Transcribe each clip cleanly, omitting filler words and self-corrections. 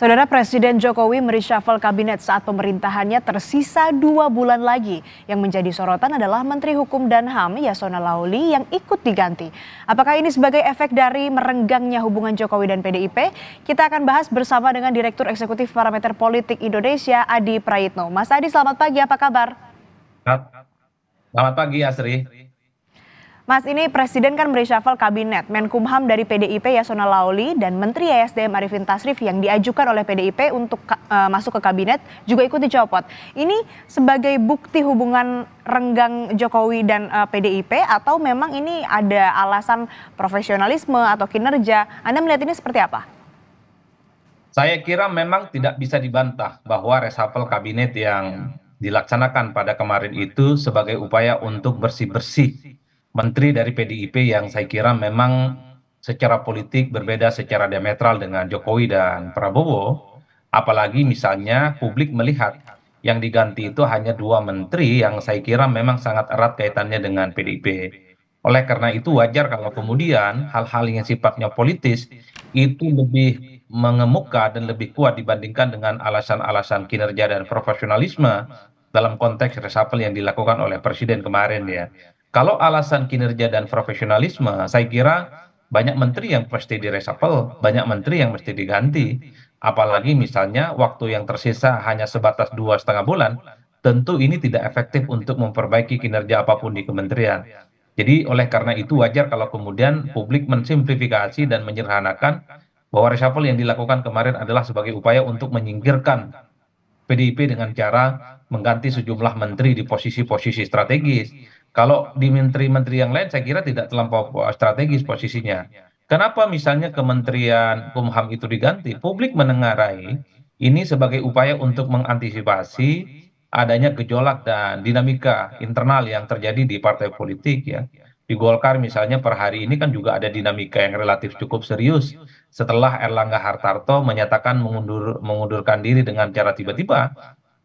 Saudara Presiden Jokowi mereshuffle kabinet saat pemerintahannya tersisa 2 bulan lagi. Yang menjadi sorotan adalah Menteri Hukum dan HAM Yasona Laoly yang ikut diganti. Apakah ini sebagai efek dari merenggangnya hubungan Jokowi dan PDIP? Kita akan bahas bersama dengan Direktur Eksekutif Parameter Politik Indonesia, Adi Praitno. Mas Adi, selamat pagi, apa kabar? Selamat pagi, Asri. Mas, ini Presiden kan mereshuffle kabinet. Menkumham dari PDIP Yasona Laoly dan Menteri ESDM Arifin Tasrif yang diajukan oleh PDIP untuk masuk ke kabinet juga ikut dicopot. Ini sebagai bukti hubungan renggang Jokowi dan PDIP atau memang ini ada alasan profesionalisme atau kinerja? Anda melihat ini seperti apa? Saya kira memang tidak bisa dibantah bahwa reshuffle kabinet yang dilaksanakan pada kemarin itu sebagai upaya untuk bersih-bersih menteri dari PDIP yang saya kira memang secara politik berbeda secara diametral dengan Jokowi dan Prabowo. Apalagi misalnya publik melihat yang diganti itu hanya dua menteri yang saya kira memang sangat erat kaitannya dengan PDIP. Oleh karena itu wajar kalau kemudian hal-hal yang sifatnya politis itu lebih mengemuka dan lebih kuat dibandingkan dengan alasan-alasan kinerja dan profesionalisme dalam konteks reshuffle yang dilakukan oleh Presiden kemarin ya. Kalau alasan kinerja dan profesionalisme, saya kira banyak menteri yang mesti direshuffle, banyak menteri yang mesti diganti. Apalagi misalnya waktu yang tersisa hanya sebatas 2,5 bulan, tentu ini tidak efektif untuk memperbaiki kinerja apapun di kementerian. Jadi oleh karena itu wajar kalau kemudian publik mensimplifikasi dan menyederhanakan bahwa reshuffle yang dilakukan kemarin adalah sebagai upaya untuk menyingkirkan PDIP dengan cara mengganti sejumlah menteri di posisi-posisi strategis. Kalau di menteri-menteri yang lain saya kira tidak terlampau strategis posisinya. Kenapa misalnya Kementerian Kumham itu diganti? Publik menengarai ini sebagai upaya untuk mengantisipasi adanya gejolak dan dinamika internal yang terjadi di partai politik ya. Di Golkar misalnya per hari ini kan juga ada dinamika yang relatif cukup serius setelah Erlangga Hartarto menyatakan mengundurkan diri dengan cara tiba-tiba.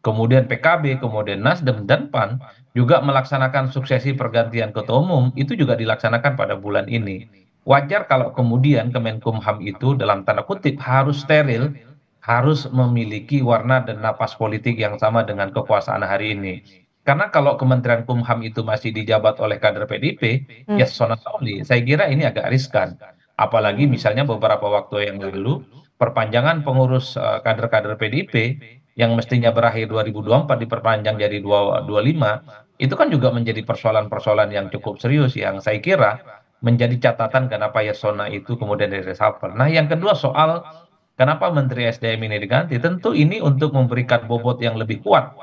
Kemudian PKB, kemudian Nasdem dan PAN juga melaksanakan suksesi pergantian ketua umum itu juga dilaksanakan pada bulan ini. Wajar kalau kemudian Kemenkumham itu dalam tanda kutip harus steril, harus memiliki warna dan napas politik yang sama dengan kekuasaan hari ini. Karena kalau Kementerian Kumham itu masih dijabat oleh kader PDIP, ya Sona Sauli, saya kira ini agak riskan. Apalagi misalnya beberapa waktu yang lalu, perpanjangan pengurus kader-kader PDIP yang mestinya berakhir 2024 diperpanjang jadi 2025, itu kan juga menjadi persoalan-persoalan yang cukup serius yang saya kira menjadi catatan kenapa Yasona itu kemudian direshuffle. Nah, yang kedua soal kenapa Menteri SDM ini diganti, tentu ini untuk memberikan bobot yang lebih kuat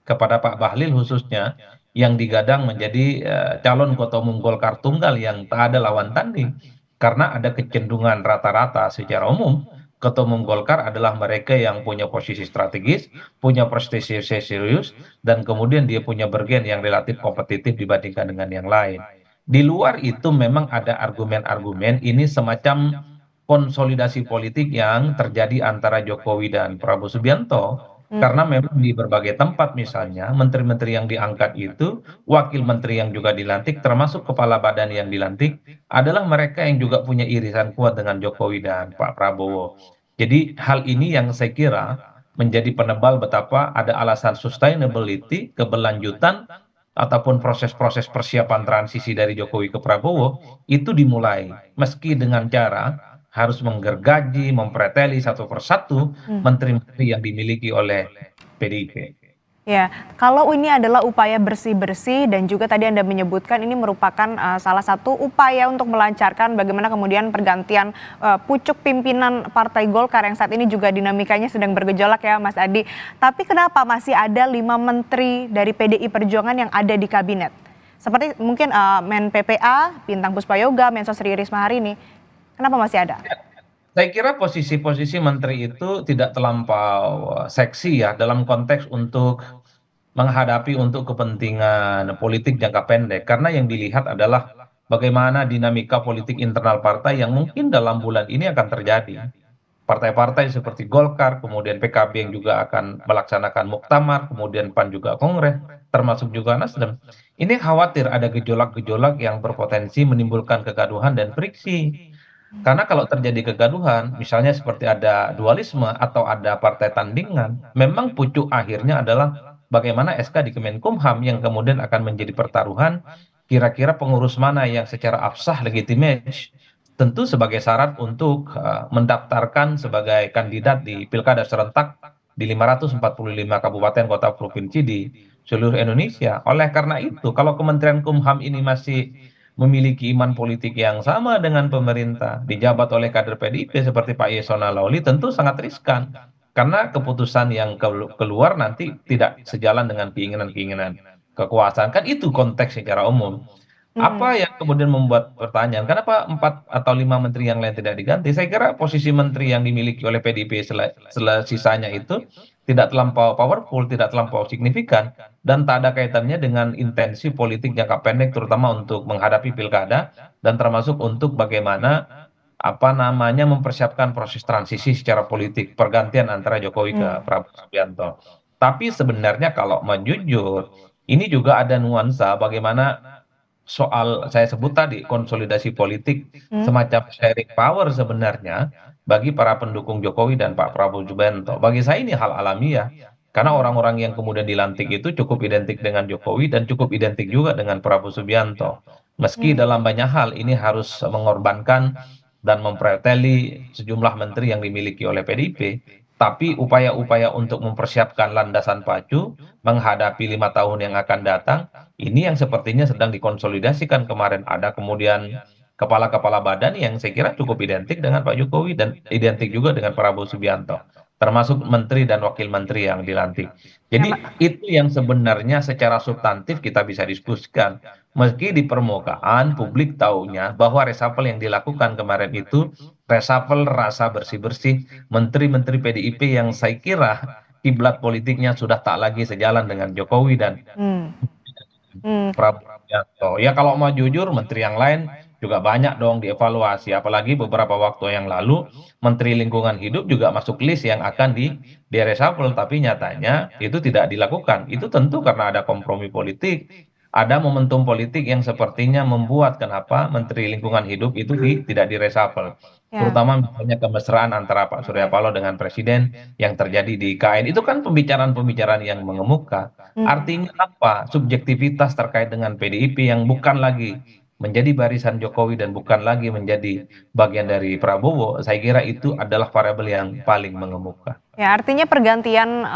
kepada Pak Bahlil khususnya yang digadang menjadi calon ketua umum Golkar tunggal yang tak ada lawan tanding. Karena ada kecenderungan rata-rata secara umum ketua umum Golkar adalah mereka yang punya posisi strategis, punya prestasi serius, dan kemudian dia punya bergen yang relatif kompetitif dibandingkan dengan yang lain. Di luar itu memang ada argumen-argumen ini semacam konsolidasi politik yang terjadi antara Jokowi dan Prabowo Subianto karena memang di berbagai tempat misalnya menteri-menteri yang diangkat itu, wakil menteri yang juga dilantik, termasuk kepala badan yang dilantik, adalah mereka yang juga punya irisan kuat dengan Jokowi dan Pak Prabowo. Jadi hal ini yang saya kira menjadi penebal betapa ada alasan sustainability, keberlanjutan, ataupun proses-proses persiapan transisi dari Jokowi ke Prabowo itu dimulai. Meski dengan cara harus menggergaji, mempreteli satu persatu menteri-menteri yang dimiliki oleh PDIP. Ya, kalau ini adalah upaya bersih-bersih dan juga tadi Anda menyebutkan ini merupakan salah satu upaya untuk melancarkan bagaimana kemudian pergantian pucuk pimpinan Partai Golkar yang saat ini juga dinamikanya sedang bergejolak ya Mas Adi. Tapi kenapa masih ada 5 menteri dari PDI Perjuangan yang ada di kabinet? Seperti mungkin Men PPA, Bintang Puspayoga, Mensos Risma hari ini. Kenapa masih ada? Saya kira posisi-posisi menteri itu tidak terlampau seksi ya dalam konteks untuk menghadapi untuk kepentingan politik jangka pendek. Karena yang dilihat adalah bagaimana dinamika politik internal partai yang mungkin dalam bulan ini akan terjadi. Partai-partai seperti Golkar, kemudian PKB yang juga akan melaksanakan muktamar, kemudian PAN juga kongres, termasuk juga Nasdem. Ini khawatir ada gejolak-gejolak yang berpotensi menimbulkan kegaduhan dan friksi. Karena kalau terjadi kegaduhan, misalnya seperti ada dualisme atau ada partai tandingan, memang pucuk akhirnya adalah bagaimana SK di Kemenkumham yang kemudian akan menjadi pertaruhan kira-kira pengurus mana yang secara absah legitimate tentu sebagai syarat untuk mendaftarkan sebagai kandidat di pilkada serentak di 545 kabupaten kota provinsi di seluruh Indonesia. Oleh karena itu, kalau Kementerian Kumham ini masih memiliki iman politik yang sama dengan pemerintah, dijabat oleh kader PDIP seperti Pak Yasona Lawli, tentu sangat riskan. Karena keputusan yang keluar nanti tidak sejalan dengan keinginan-keinginan kekuasaan. Kan itu konteks secara umum. Mm-mm. Apa yang kemudian membuat pertanyaan, kenapa 4 atau 5 menteri yang lain tidak diganti? Saya kira posisi menteri yang dimiliki oleh PDIP sisanya itu tidak terlampau powerful, tidak terlampau signifikan, dan tak ada kaitannya dengan intensi politik jangka pendek, terutama untuk menghadapi pilkada, dan termasuk untuk bagaimana mempersiapkan proses transisi secara politik, pergantian antara Jokowi ke Mm. Prabowo Subianto. Tapi sebenarnya kalau mau jujur, ini juga ada nuansa bagaimana soal saya sebut tadi konsolidasi politik Mm. semacam sharing power sebenarnya bagi para pendukung Jokowi dan Pak Prabowo Subianto. Bagi saya ini hal alamiah karena Mm. orang-orang yang kemudian dilantik itu cukup identik dengan Jokowi dan cukup identik juga dengan Prabowo Subianto. Meski Mm. dalam banyak hal ini harus mengorbankan dan mempreteli sejumlah menteri yang dimiliki oleh PDIP, tapi upaya-upaya untuk mempersiapkan landasan pacu menghadapi 5 tahun yang akan datang ini yang sepertinya sedang dikonsolidasikan kemarin. Ada kemudian kepala-kepala badan yang saya kira cukup identik dengan Pak Jokowi dan identik juga dengan Prabowo Subianto. Termasuk menteri dan wakil menteri yang dilantik. Ya, Jadi itu yang sebenarnya secara substantif kita bisa diskusikan. Meski di permukaan publik taunya bahwa reshuffle yang dilakukan kemarin itu reshuffle rasa bersih-bersih menteri-menteri PDIP yang saya kira kiblat politiknya sudah tak lagi sejalan dengan Jokowi dan mm. Mm. Prabowo Subianto. Ya kalau mau jujur, menteri yang lain juga banyak dong dievaluasi. Apalagi beberapa waktu yang lalu, Menteri Lingkungan Hidup juga masuk list yang akan di reshuffle. Tapi nyatanya itu tidak dilakukan. Itu tentu karena ada kompromi politik. Ada momentum politik yang sepertinya membuat kenapa Menteri Lingkungan Hidup itu tidak di reshuffle. Ya, Terutama misalnya kemesraan antara Pak Surya oke. Paloh dengan Presiden yang terjadi di IKN. Itu kan pembicaraan-pembicaraan yang mengemuka. Mm. Artinya apa? Subjektivitas terkait dengan PDIP yang bukan lagi menjadi barisan Jokowi dan bukan lagi menjadi bagian dari Prabowo, saya kira itu adalah variabel yang paling mengemuka. Ya, artinya pergantian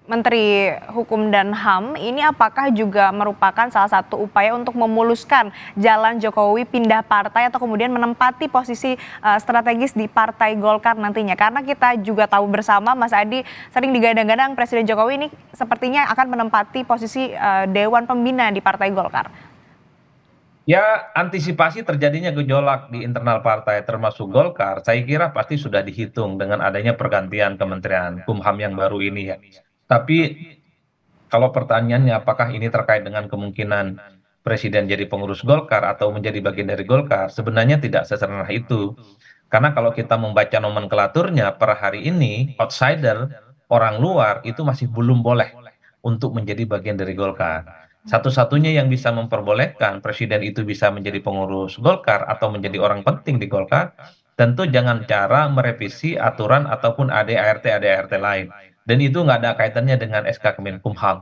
Menteri Hukum dan HAM ini apakah juga merupakan salah satu upaya untuk memuluskan jalan Jokowi pindah partai atau kemudian menempati posisi strategis di Partai Golkar nantinya? Karena kita juga tahu bersama Mas Adi sering digadang-gadang Presiden Jokowi ini sepertinya akan menempati posisi Dewan Pembina di Partai Golkar. Ya, antisipasi terjadinya gejolak di internal partai termasuk Golkar, saya kira pasti sudah dihitung dengan adanya pergantian Kementerian Kumham yang baru ini ya. Tapi kalau pertanyaannya apakah ini terkait dengan kemungkinan Presiden jadi pengurus Golkar atau menjadi bagian dari Golkar, sebenarnya tidak sesederhana itu. Karena kalau kita membaca nomenklaturnya per hari ini, outsider, orang luar itu masih belum boleh untuk menjadi bagian dari Golkar. Satu-satunya yang bisa memperbolehkan Presiden itu bisa menjadi pengurus Golkar atau menjadi orang penting di Golkar, tentu jangan cara merevisi aturan ataupun ADART lain. Dan itu nggak ada kaitannya dengan SK Kemenkumham.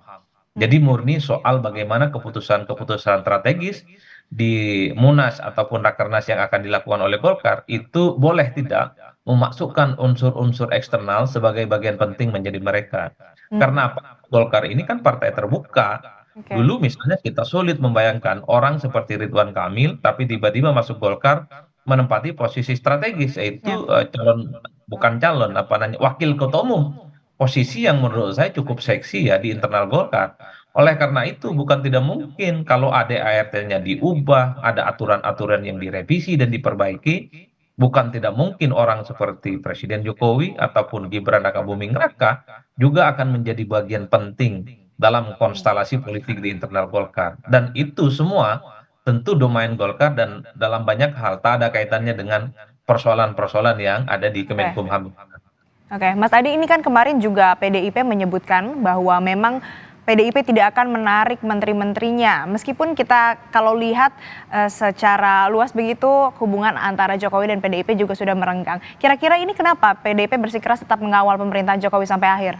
Jadi murni soal bagaimana keputusan-keputusan strategis di Munas ataupun Rakernas yang akan dilakukan oleh Golkar itu boleh tidak memasukkan unsur-unsur eksternal sebagai bagian penting menjadi mereka. Hmm, Karena apa? Golkar ini kan partai terbuka. oke. Dulu misalnya kita sulit membayangkan orang seperti Ridwan Kamil tapi tiba-tiba masuk Golkar menempati posisi strategis Ya. yaitu calon bukan calon apa namanya wakil ketua umum, posisi yang menurut saya cukup seksi ya di internal Golkar. Oleh karena itu bukan tidak mungkin kalau ADART-nya diubah, ada aturan-aturan yang direvisi dan diperbaiki, bukan tidak mungkin orang seperti Presiden Jokowi ataupun Gibran Rakabuming Raka juga akan menjadi bagian penting dalam konstelasi politik di internal Golkar. Dan itu semua tentu domain Golkar dan dalam banyak hal tak ada kaitannya dengan persoalan-persoalan yang ada di Oke. Kemenkumham. Oke, Mas Adi ini kan kemarin juga PDIP menyebutkan bahwa memang PDIP tidak akan menarik menteri-menterinya. Meskipun kita kalau lihat secara luas begitu hubungan antara Jokowi dan PDIP juga sudah merenggang. Kira-kira ini kenapa PDIP bersikeras tetap mengawal pemerintahan Jokowi sampai akhir?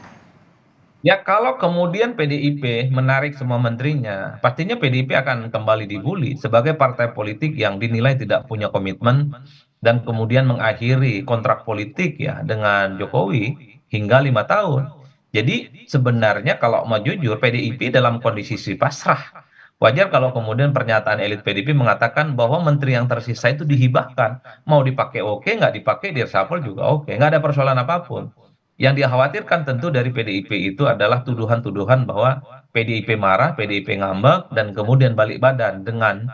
Ya kalau kemudian PDIP menarik semua menterinya, pastinya PDIP akan kembali dibully sebagai partai politik yang dinilai tidak punya komitmen dan kemudian mengakhiri kontrak politik ya dengan Jokowi hingga 5 tahun. Jadi sebenarnya kalau mau jujur PDIP dalam kondisi pasrah. Wajar kalau kemudian pernyataan elit PDIP mengatakan bahwa menteri yang tersisa itu dihibahkan. Mau dipakai oke, nggak dipakai di reshuffle juga oke. Nggak ada persoalan apapun. Yang dikhawatirkan tentu dari PDIP itu adalah tuduhan-tuduhan bahwa PDIP marah, PDIP ngambek, dan kemudian balik badan dengan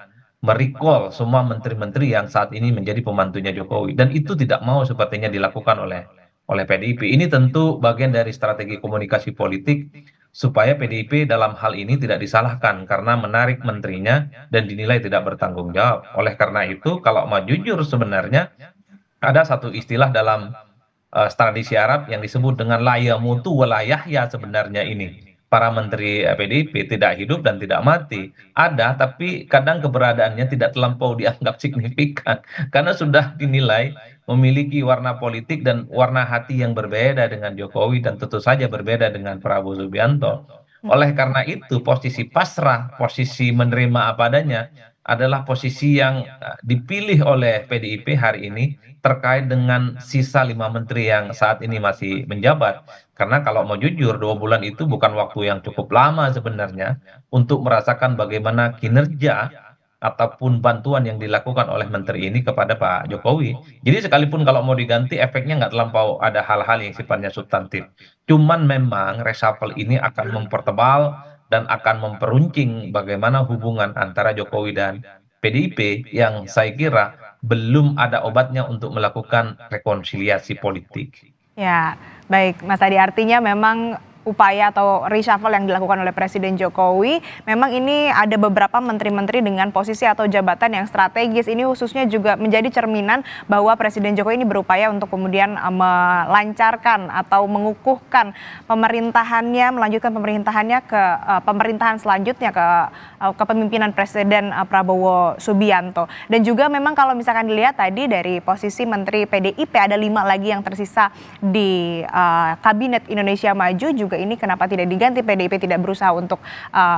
merecall semua menteri-menteri yang saat ini menjadi pembantunya Jokowi. Dan itu tidak mau sepertinya dilakukan oleh PDIP. Ini tentu bagian dari strategi komunikasi politik supaya PDIP dalam hal ini tidak disalahkan karena menarik menterinya dan dinilai tidak bertanggung jawab. Oleh karena itu, kalau mau jujur sebenarnya ada satu istilah dalam tradisi Arab yang disebut dengan laya mutu walayah ya sebenarnya ini. Para menteri PDIP tidak hidup dan tidak mati. Ada, tapi kadang keberadaannya tidak terlampau dianggap signifikan. Karena sudah dinilai memiliki warna politik dan warna hati yang berbeda dengan Jokowi dan tentu saja berbeda dengan Prabowo Subianto. Oleh karena itu, posisi pasrah, posisi menerima apa adanya adalah posisi yang dipilih oleh PDIP hari ini terkait dengan sisa 5 menteri yang saat ini masih menjabat. Karena kalau mau jujur, 2 bulan itu bukan waktu yang cukup lama sebenarnya untuk merasakan bagaimana kinerja ataupun bantuan yang dilakukan oleh menteri ini kepada Pak Jokowi. Jadi sekalipun kalau mau diganti, efeknya nggak terlampau ada hal-hal yang sifatnya substantif. Cuman memang reshuffle ini akan mempertebal dan akan memperuncing bagaimana hubungan antara Jokowi dan PDIP yang saya kira belum ada obatnya untuk melakukan rekonsiliasi politik. Ya, baik Mas Adi, artinya memang upaya atau reshuffle yang dilakukan oleh Presiden Jokowi, memang ini ada beberapa menteri-menteri dengan posisi atau jabatan yang strategis. Ini khususnya juga menjadi cerminan bahwa Presiden Jokowi ini berupaya untuk kemudian melancarkan atau mengukuhkan pemerintahannya, melanjutkan pemerintahannya ke pemerintahan selanjutnya ke kepemimpinan Presiden Prabowo Subianto. Dan juga memang kalau misalkan dilihat tadi dari posisi Menteri PDIP ada 5 lagi yang tersisa di Kabinet Indonesia Maju, juga ini kenapa tidak diganti, PDIP tidak berusaha untuk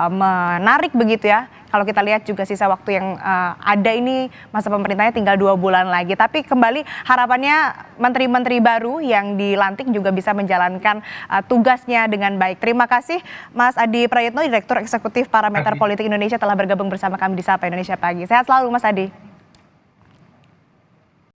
menarik begitu ya. Kalau kita lihat juga sisa waktu yang ada ini masa pemerintahnya tinggal 2 bulan lagi. Tapi kembali harapannya menteri-menteri baru yang dilantik juga bisa menjalankan tugasnya dengan baik. Terima kasih Mas Adi Prayitno, Direktur Eksekutif Parameter Politik Indonesia telah bergabung bersama kami di Sapa Indonesia Pagi. Sehat selalu Mas Adi.